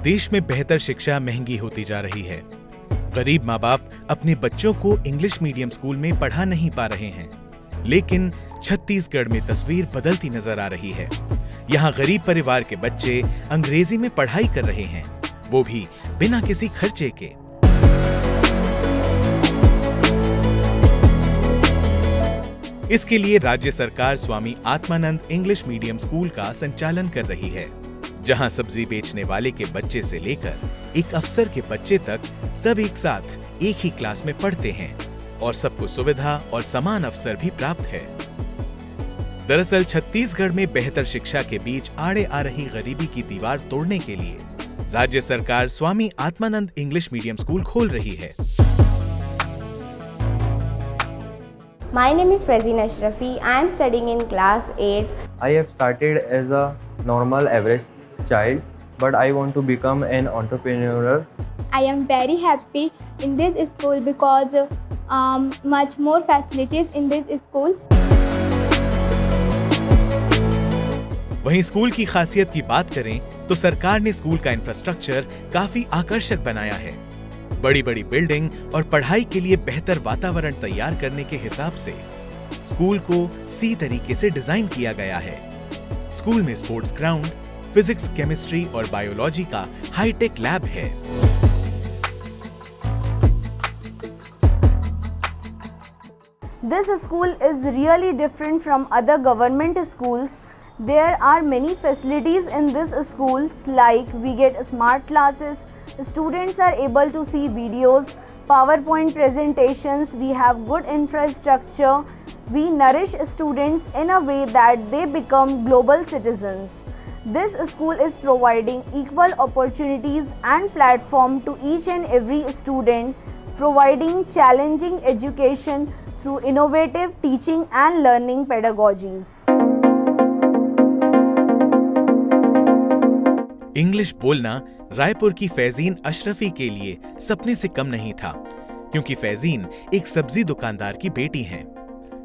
देश में बेहतर शिक्षा महंगी होती जा रही है। गरीब माँ बाप अपने बच्चों को इंग्लिश मीडियम स्कूल में पढ़ा नहीं पा रहे हैं, लेकिन छत्तीसगढ़ में तस्वीर बदलती नजर आ रही है। यहाँ गरीब परिवार के बच्चे अंग्रेजी में पढ़ाई कर रहे हैं, वो भी बिना किसी खर्चे के। इसके लिए राज्य सरकार Swami Atmanand English medium school का संचालन कर रही है, जहां सब्जी बेचने वाले के बच्चे से लेकर एक अफसर के बच्चे तक सब एक साथ एक ही क्लास में पढ़ते हैं और सबको सुविधा और समान अवसर भी प्राप्त है। दरअसल छत्तीसगढ़ में बेहतर शिक्षा के बीच आड़े आ रही गरीबी की दीवार तोड़ने के लिए राज्य सरकार Swami Atmanand English medium school खोल रही है। My name is Fazin Ashrafi. I am studying in class 8. I have started as a normal average child, but I want to become an entrepreneur. I am very happy in this school because much more facilities in this school. वहीं school की खासियत की बात करें तो सरकार ने school का इंफ्रास्ट्रक्चर काफी आकर्षक बनाया है। बड़ी बड़ी बिल्डिंग और पढ़ाई के लिए बेहतर वातावरण तैयार करने के हिसाब से स्कूल को सी तरीके से डिजाइन किया गया है। स्कूल में स्पोर्ट्स ग्राउंड, फिजिक्स, केमिस्ट्री और बायोलॉजी का हाईटेक लैब है। This school is really different from other government schools. There are many facilities in this schools, like we get smart classes, students are able to see videos, PowerPoint presentations, we have good infrastructure, we nourish students in a way that they become global citizens. This school is providing equal opportunities and platform to each and every student, providing challenging education through innovative teaching and learning pedagogies. English बोलना रायपुर की फैजीन अशरफी के लिए सपने से कम नहीं था, क्योंकि फैजीन एक सब्जी दुकानदार की बेटी हैं।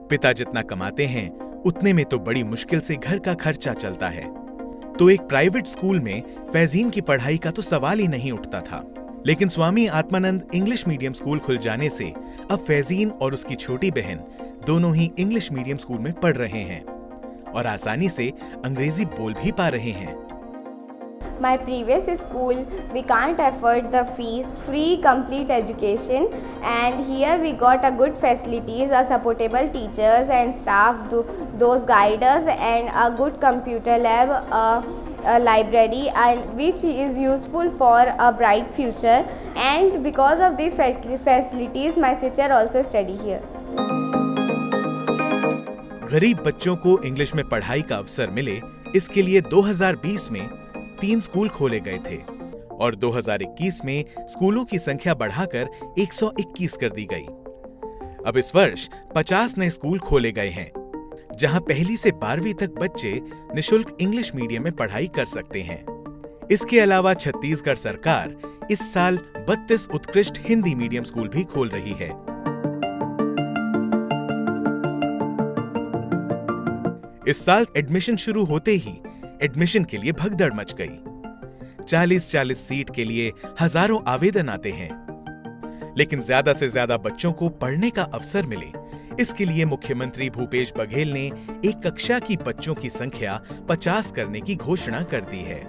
पिता जितना कमाते हैं उतने में तो बड़ी मुश्किल से घर का खर्चा चलता है, तो एक प्राइवेट स्कूल में फैजीन की पढ़ाई का तो सवाल ही नहीं उठता था। लेकिन Swami Atmanand English medium school खुल जाने से अब फैजीन और उसकी छोटी बहन दोनों ही इंग्लिश मीडियम स्कूल में पढ़ रहे हैं और आसानी से अंग्रेजी बोल भी पा रहे हैं। My previous school, we can't afford the fees, free complete education, and here we got a good facilities, a supportable teachers and staff, those guiders, and a good computer lab, a library, and which is useful for a bright future. And because of these facilities, my sister also study here. गरीब बच्चों को English में पढ़ाई का अवसर मिले, इसके लिए 2020 में 3 स्कूल खोले गए थे और 2021 में स्कूलों की संख्या बढ़ाकर 121 कर दी गई। अब इस वर्ष 50 नए स्कूल खोले गए हैं, जहां पहली से 12वीं तक बच्चे निशुल्क इंग्लिश मीडियम में पढ़ाई कर सकते हैं। इसके अलावा छत्तीसगढ़ सरकार इस साल 32 उत्कृष्ट हिंदी मीडियम स्कूल भी खोल रही है। इस साल एडमिशन शुरू होते ही एडमिशन के लिए भगदड़ मच गई। 40-40 सीट के लिए हजारों आवेदन आते हैं, लेकिन ज्यादा से ज्यादा बच्चों को पढ़ने का अवसर मिले, इसके लिए मुख्यमंत्री भूपेश बघेल ने एक कक्षा की बच्चों की संख्या 50 करने की घोषणा कर दी है।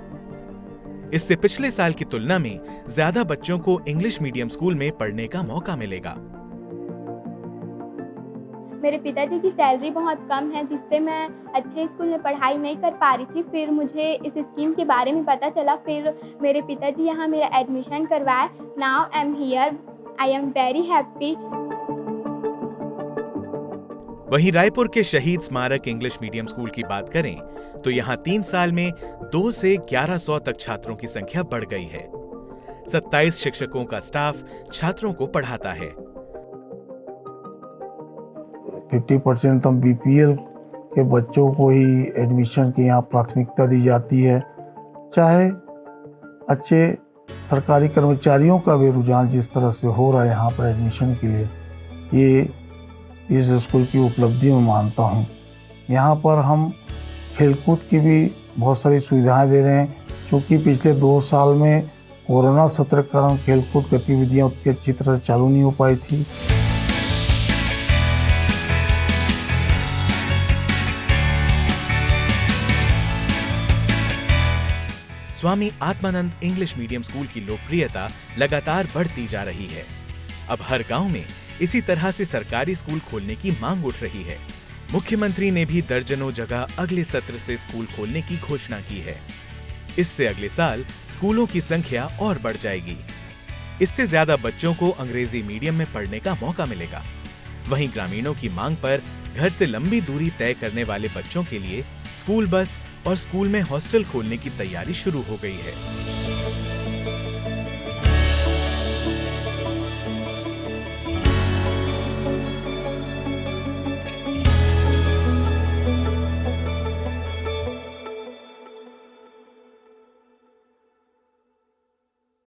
इससे पिछले साल की तुलना में ज्यादा बच्चों को इंग्लिश मीडियम स्कूल में पढ़ने का मौका मिलेगा। मेरे पिताजी की सैलरी बहुत कम है, जिससे मैं अच्छे स्कूल में पढ़ाई नहीं कर पा रही थी। फिर मुझे इस स्कीम के बारे में पता चला, फिर मेरे पिताजी यहाँ मेरा एडमिशन करवाए। Now I am here, I am very happy. वहीं रायपुर के शहीद स्मारक इंग्लिश मीडियम स्कूल की बात करें तो यहाँ 3 साल में 2 से 1100 तक छात्रों की संख्या बढ़ गई है। 27 शिक्षकों का स्टाफ छात्रों को पढ़ाता है। 50% तो बीपीएल के बच्चों को ही एडमिशन की यहाँ प्राथमिकता दी जाती है। चाहे अच्छे सरकारी कर्मचारियों का भी रुझान जिस तरह से हो रहा है यहाँ पर एडमिशन के लिए, ये इस स्कूल की उपलब्धि में मानता हूँ। यहाँ पर हम खेलकूद की भी बहुत सारी सुविधाएं दे रहे हैं, क्योंकि पिछले 2 साल में कोरोना सत्र के कारण खेलकूद गतिविधियां उतनी अच्छी तरह से चालू नहीं हो पाई थी। Swami Atmanand English medium school की लोकप्रियता लगातार बढ़ती जा रही है। अब हर गांव में इसी तरह से सरकारी स्कूल खोलने की मांग उठ रही है। मुख्यमंत्री ने भी दर्जनों जगह अगले सत्र से स्कूल खोलने की घोषणा की है। इससे अगले साल स्कूलों की संख्या और बढ़ जाएगी। इससे ज्यादा बच्चों को अंग्रेजी मीडियम में पढ़ने का मौका मिलेगा। वहीं ग्रामीणों की मांग पर घर से लंबी दूरी तय करने वाले बच्चों के लिए स्कूल बस और स्कूल में हॉस्टल खोलने की तैयारी शुरू हो गई है।